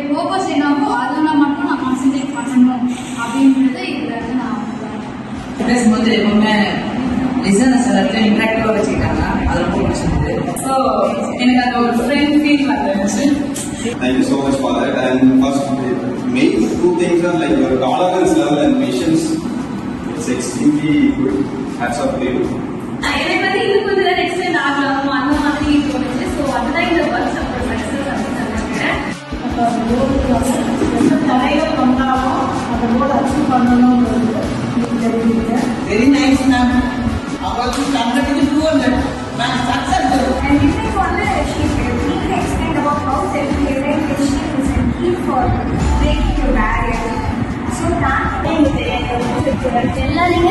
Focus என்னவோ அதில் மட்டும் நான் கான்சென்ட்ரேட் பண்ணணும் அப்படின்றது இதில் நான் பேசும்போது எப்பவுமே லிசனர்ஸ் எல்லாத்தையும் இன்ட்ராக்டிவாக வச்சுக்கிட்டாங்க. அது ரொம்ப பிடிச்சிருந்தது. ஸோ எனக்கு அந்த ஒரு ஃப்ரெண்ட் ஃபீல் வந்துருந்துச்சு. Thank you so much for that. And first, main two things are like your tolerance level and patience. It's extremely good. Hats off to you. எனக்கு வந்து இது கொஞ்சம் எக்ஸ்டெண்ட் ஆகலாம் அந்த மாதிரி தோணுச்சு. ஸோ அதுதான் இந்த ஒர்க் ஷாப்போட சக்ஸஸ் அப்படின்னு நான் நினைக்கிறேன். தடைகள் வந்தாலும் அந்த போர்டு அச்சீவ் பண்ணணும்ன்றது வெரி நைஸ் மேம். அவங்களுக்கு கம்பெனிக்கு 200 ma'am success. And this is one that she really explained about how self-reliant leadership is a key for breaking your barriers. So that எல்லா நீங்க